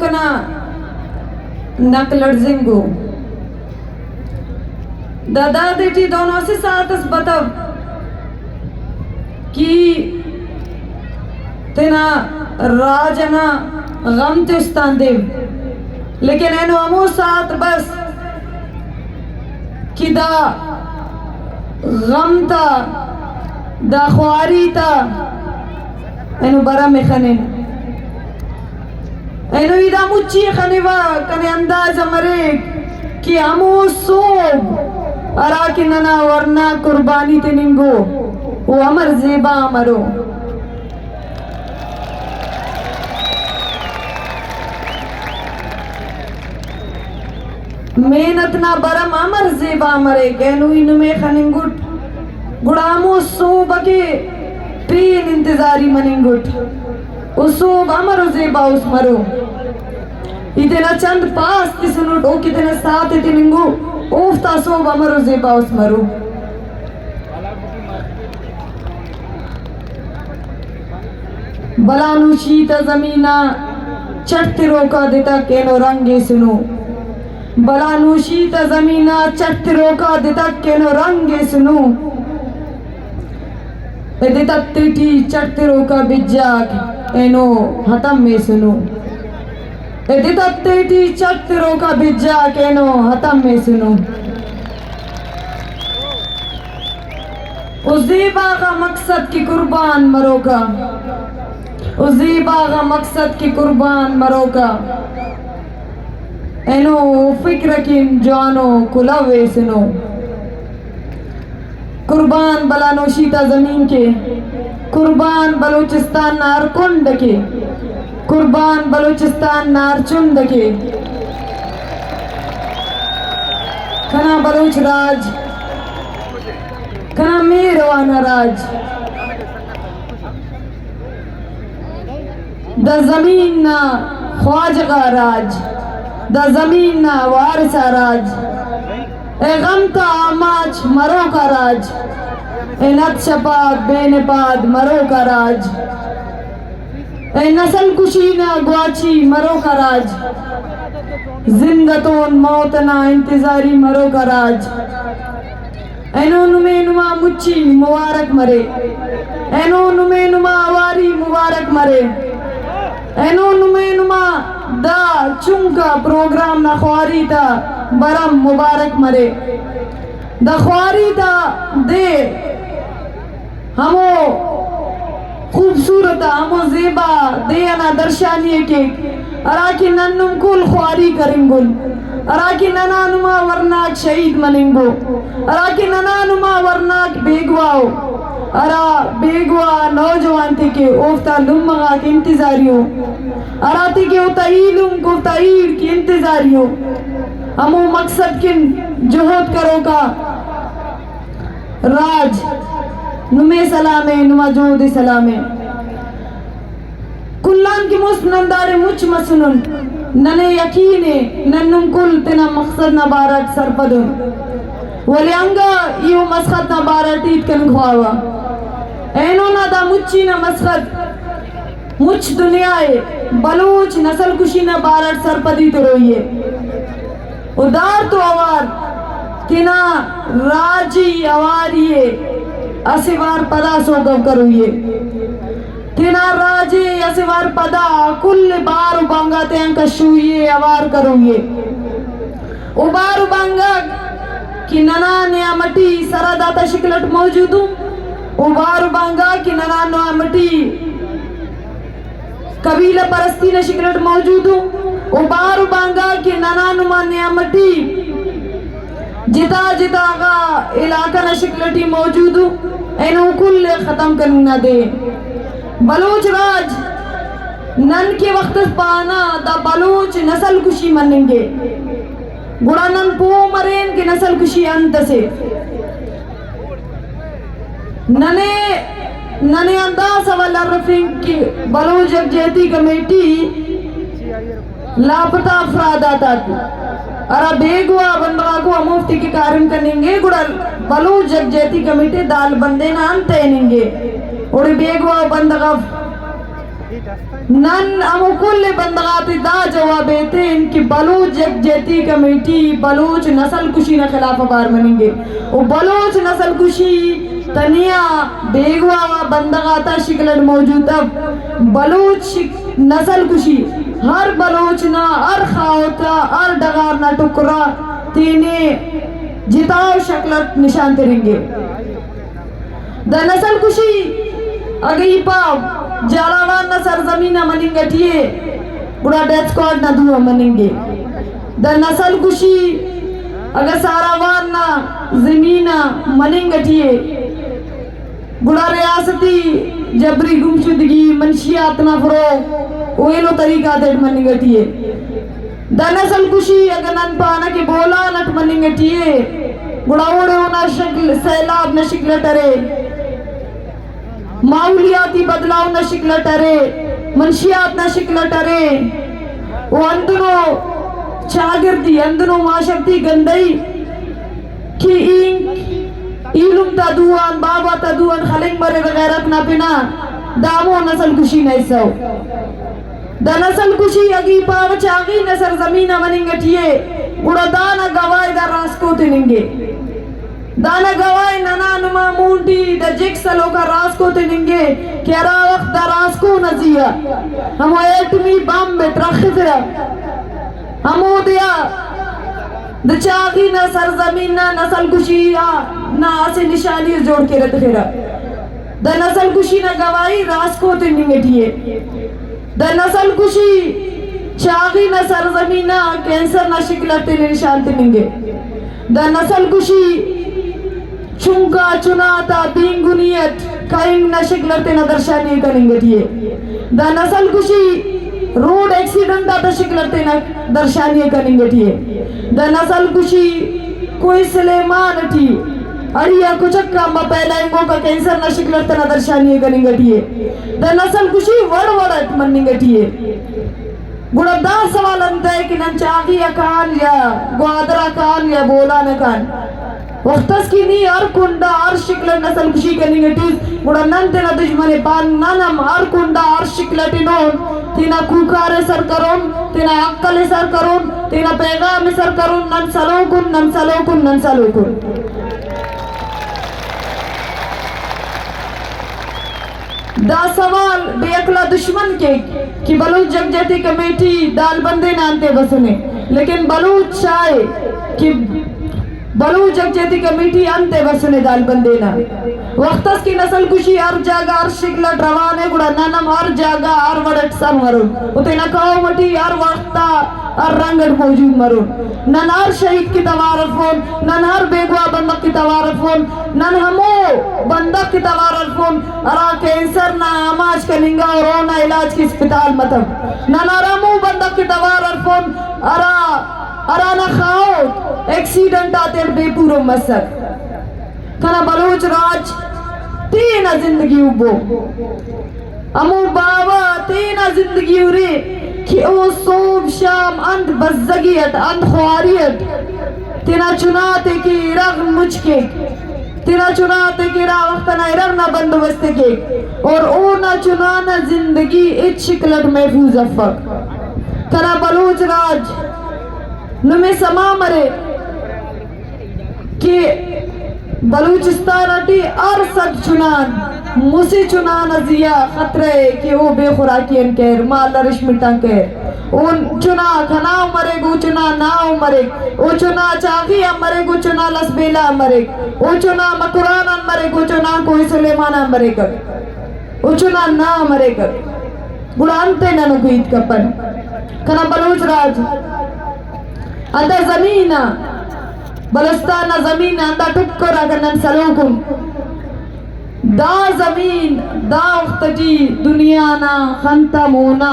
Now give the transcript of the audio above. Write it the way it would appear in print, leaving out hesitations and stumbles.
کنا نک لڑزنگو دادا دیٹی دونوں سے ساتھ اس بطب کی تینا راجنا غم تستان دیو لیکن اینو امو ساتھ بس کی دا غم تا دا خواری تا اینو برا میں خنے اینو ایدہ مچی خنیوہ کنے انداز امریک کی امو صوب اراکننا ورنہ قربانی تننگو وہ امر زیبا امرو محنتنا برم امر زیبا امرے کہنو اینو میں خننگوٹ گڑامو صوبہ کے پین انتظاری مننگوٹ اس صوب امرو زیبا اس مرو اتنا چند پاس تسنوٹ او کتنا ساتھ تننگو اوفتا صوب امرو زیبا اس مرو بلانو شیتا زمینہ چٹتے روکا دیتا کینو رنگے سنو بلانو شیتا زمینہ چٹتے روکا دیتا کینو رنگے سنو دیتا تیٹی چٹتے روکا بجاک اینو حتم میں سنو دیتا تیٹی چٹتے روکا بجاک اینو حتم میں سنو اس زیبا کا مقصد کی قربان مرو کا اس زیبا کا مقصد کی قربان مرو کا اینو فکر کن جوانو کلاوے سنو قربان بلانو شیتا زمین کے قربان بلوچستان نار کنڈ کے قربان بلوچستان نار چند کے کنا بلوچ راج کنا میروانا راج دا زمین نا خواجگا راج دا زمین نا وارثا راج اے غم تا آماچ مرو کا راج اے نت شپاد بے نپاد مرو کا راج اے نسل کشینا گواچی مرو کا راج زندتون موتنا انتظاری مرو کا راج اینو نمے نما مچی مبارک مرے اینو نمے نما آواری مبارک مرے اینو نمے نما دا چونکا پروگرام نا خواری تا برم مبارک مرے دا خواری تا دے ہمو خوبصورتا ہمو زیبا دے انا درشانیے کے اراکی ننم کل خواری کرنگل اراکی ننانما ورناک شہید مننگو اراکی ننانما ورناک بیگواو ارا بیگوا نوجوان تھی کہ اوفتا لمغا کی انتظاریو ارا تھی کہ اوتا ایلم کو اوفتا ایل کی انتظاریو ہمو مقصد کن جہد کرو کا راج نمے سلامے نما جہد سلامے کلان کی مسنندار مچ مسنن ننے یقینے ننم کل تینا مقصد نبارک سرپدن ولی انگا ایو مسخط نبارٹیت کن گھواوا اینو نا دا مچی نا مسخط مچ دنیاے بلوچ نسل کشی نا بارٹ سرپدی تو روئیے ادار تو آوار کنا راجی آواریے اسوار پدا سو گو کروئیے تینا راجی اسوار پدا کل بارو بانگا تین کشوئیے آوار کروئیے او بارو بانگا کی ننا نیامٹی سراداتا شکلٹ موجودوں او بارو بانگا کی ننا نیامٹی قبیلہ پرستی نے شکلٹ موجودوں او بارو بانگا کی ننا نما نیامٹی جتا جتا آگا علاقہ نا شکلٹی موجودوں اینو کل ختم کرنا دے بلوچ راج نن کے وقت پانا دا بلوچ نسل کشی مننگے گڑا نن پو مرین کی نسل کشی انت سے ننے انداز سوال رفنگ کی بلوچ جیتی کمیٹی لاپتا افراد آتا تھی ارا بیگوا بندگا کو مفتی کی کارم کرنگے گڑا بلوچ جیتی کمیٹی دال بندے نا انتیننگے اور بیگوا بندگا نن امو کل بندغاتی دا جوابیتے ان کی بلوچ یکجہتی کمیٹی بلوچ نسل کشی نہ خلاف بار منیں گے او بلوچ نسل کشی تنیا بیگوا و بندغاتا شکلن موجود اب بلوچ نسل کشی ہر بلوچ نا ہر خاوتا ہر ڈغار نا ٹکرا تینے جتاؤ شکلت نشان تریں گے دا نسل کشی اگئی پاو جالاوان نا سرزمین منیں گے ٹھیے بڑا ڈیتھ سکواڈ نا دھوا منیں گے دا نسل کشی اگر ساراوان نا زمین منیں گے ٹھیے بڑا ریاستی جبری گمشدگی منشیات نا فرو اویلو طریقہ دیٹ منیں گے ٹھیے دا نسل کشی اگر نن پانا کی بولا نٹ منیں گے ٹھیے بڑا اوڑے ہونا شکل سیلاب نا شکل ٹرے ماحولیاتی بدلاؤ نہ شکل ٹرے منشیات نہ شکل ٹرے وہ اندنو چاگردی اندنو معاشرتی گندئی کی ایلم تا دوان بابا تا دوان خلنگ برے غیرت نہ پنا دامو نسل کشی نیسو دا نسل کشی اگی پاو چاگی نسر زمینہ مننگٹیے گوڑا دانا گوائی دا راسکو تننگے دانا گوائی ننا نما مونٹی دا جکسلو کا راسکو تننگے کیا وقت دا راسکو نزیا ہمو ایٹمی بام بے ترخی فرا ہمو دیا دا چاگی نا سرزمین نا نسل کشی نا آسے نشانی جوڑ کے رد خیرا دا نسل کشی نا گوائی راسکو تننگٹیے دا نسل کشی چاگی نا سرزمین نا کینسر نا شکلتے نشان تننگے دا نسل کشی چونکا چناتا بینگونیت کائم نا شکلتے نا درشانی کرنگٹیے دا نسل کشی روڈ ایکسیڈنٹا تا شکلتے نا درشانی کرنگٹیے دا نسل کشی کوئی سلیمان تھی اڑیا کچھکا ما پہلا انگو کا کینسر نا شکلتے نا درشانی کرنگٹیے دا نسل کشی وڑ وڑت مننگٹیے گوڑا دا سوال انتا ہے کہ ننچاگی اکان یا گوادرہ کان یا بولا نکان وقتس کی نہیں ہر کنڈا ہر شکل نسل کشی کرنی گٹیز گوڑا نن تینا دشمن پان ننم ہر کنڈا ہر شکل تینون تینا کوکار سر کرون تینا عقل سر کرون تینا پیغام سر کرون نن سلو کن نن سلو کن نن سلو کن دا سوال بے اکلا دشمن کے کہ بلوچ جگجہتی کمیٹی دال بندے نانتے بسنے لیکن بلوچ چاہے کہ بلوچ جگجہتی کمیٹی انتے بسنے دال بندے نا وقتس کی نسل کشی ہر جاگہ ہر شکلت روانے گوڑا ننم ہر جاگہ ہر وڑٹ سر مرون اتنا کھاؤ مٹی ہر وقتا ہر رنگت موجود مرون نن ہر شہید کی توارف ہون نن ہر بیگوا بندق کی توارف ہون نن ہمو بندق کی توارف ہون ارا کینسر نا آماج کننگا اور رونا علاج کی اسپتال مطب نن ہمو بندق کی توارف ہون ارا نا خاؤ ایکسیڈنٹ آتے بے پورو مسک کنا بلوچ راج تینا زندگی اوبو امو بابا تینا زندگی اوری کہ او صوب شام اند بزگیت اند خواریت تینا چناتے کی رغ مجھکے تینا چناتے کی را وقتنا رغ نا بندوستے کے اور اونا چنانا زندگی ایت شکلت محفوظ افق کنا بلوچ راج نمی سما مرے کہ بلوچستان اٹی ارسد چنان موسی چنان ازیا خطرے کہ وہ بے خوراکین کہر مال رش مٹن کہر اون چنا کھناو مرے گو چنا ناو مرے او چنا چاگی مرے گو چنا لسبیلا مرے او چنا مکران مرے گو چنا کوئی سلیمانہ مرے کر او چنا نا مرے کر گڑانتے ننو گوید کپن کنا بلوچ راج اندہ زمین بلستانہ زمین اندہ ٹکر اگر نن سلوکن دا زمین دا وقت جی دنیا نا خنتا مونا